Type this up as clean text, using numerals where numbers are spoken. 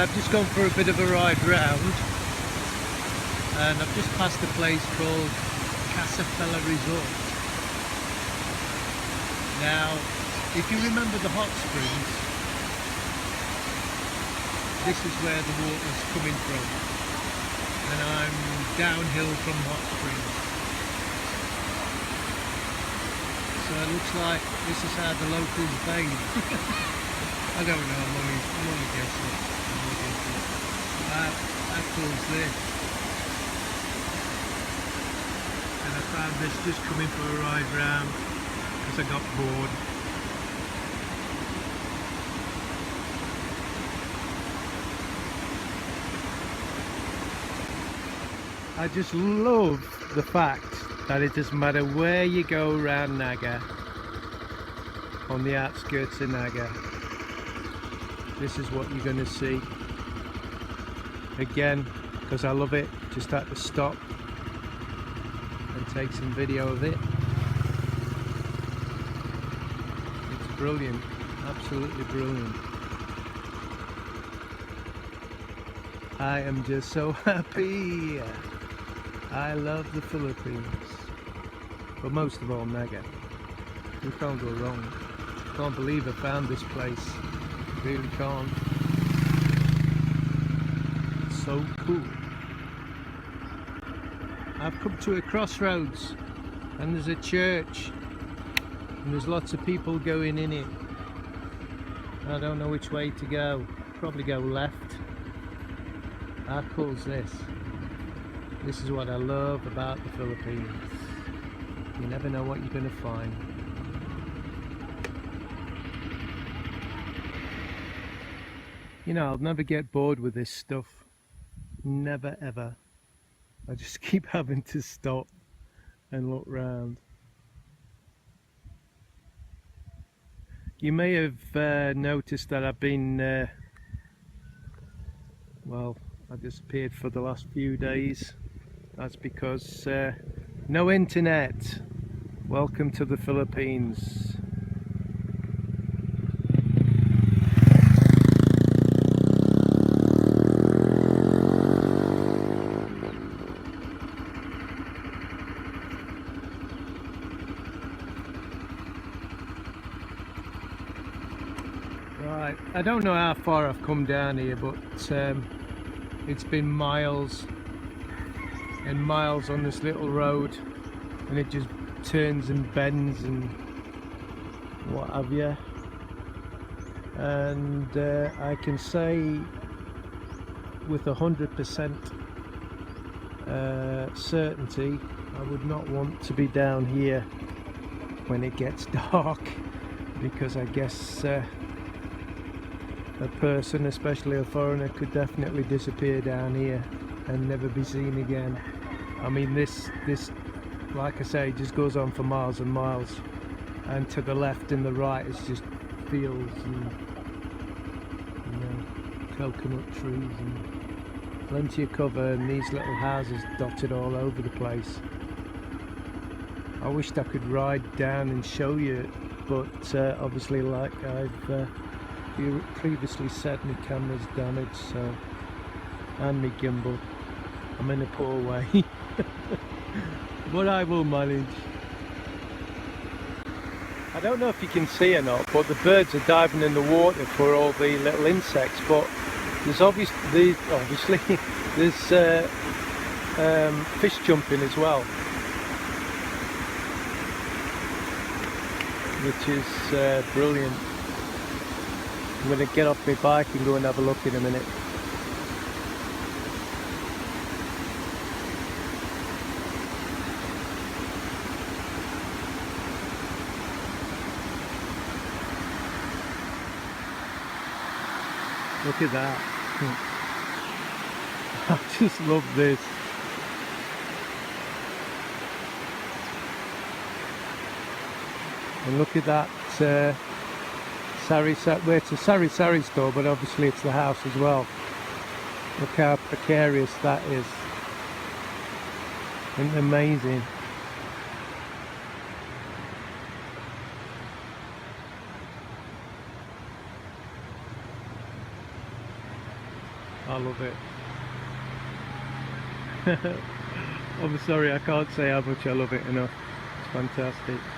I've just gone for a bit of a ride round, and I've just passed a place called Casafella Resort. Now, if you remember the hot springs, this is where the water's coming from, and I'm downhill from hot springs. So it looks like this is how the locals bathe. I don't know, I'm only guessing. How cool is this? And I found this just coming for a ride round because I got bored. I just love the fact that it doesn't matter where you go around Naga, on the outskirts of Naga, this is what you're going to see. Again, because I love it, just had to stop and take some video of it. It's brilliant, absolutely brilliant. I am just so happy. I love the Philippines, but most of all Naga. You can't go wrong. Can't believe I found this place. Really can't. It's so cool. I've come to a crossroads and there's a church and there's lots of people going in it. I don't know which way to go. Probably go left. How cool is this? This is what I love about the Philippines. You never know what you're going to find. You know, I'll never get bored with this stuff. Never ever. I just keep having to stop and look round. You may have noticed that I've been, well, I disappeared for the last few days. That's because no internet. Welcome to the Philippines. Right, I don't know how far I've come down here, but it's been miles and miles on this little road, and it just turns and bends and what have you. And I can say with 100% certainty I would not want to be down here when it gets dark, because I guess a person, especially a foreigner, could definitely disappear down here and never be seen again. I mean, this like I say, just goes on for miles and miles, and to the left and the right it's just fields and, you know, coconut trees and plenty of cover, and these little houses dotted all over the place. I wished I could ride down and show you, but obviously, like I've previously said, my camera's damaged, so, and my gimbal. I'm in a poor way. But I will manage. I don't know if you can see or not, but the birds are diving in the water for all the little insects, but there's obviously there's fish jumping as well, which is brilliant. I'm going to get off my bike and go and have a look in a minute. Look at that. I just love this. And look at that well, it's a sari store, but obviously it's the house as well. Look how precarious that is. Isn't it amazing? I love it. I'm sorry, I can't say how much I love it enough. It's fantastic.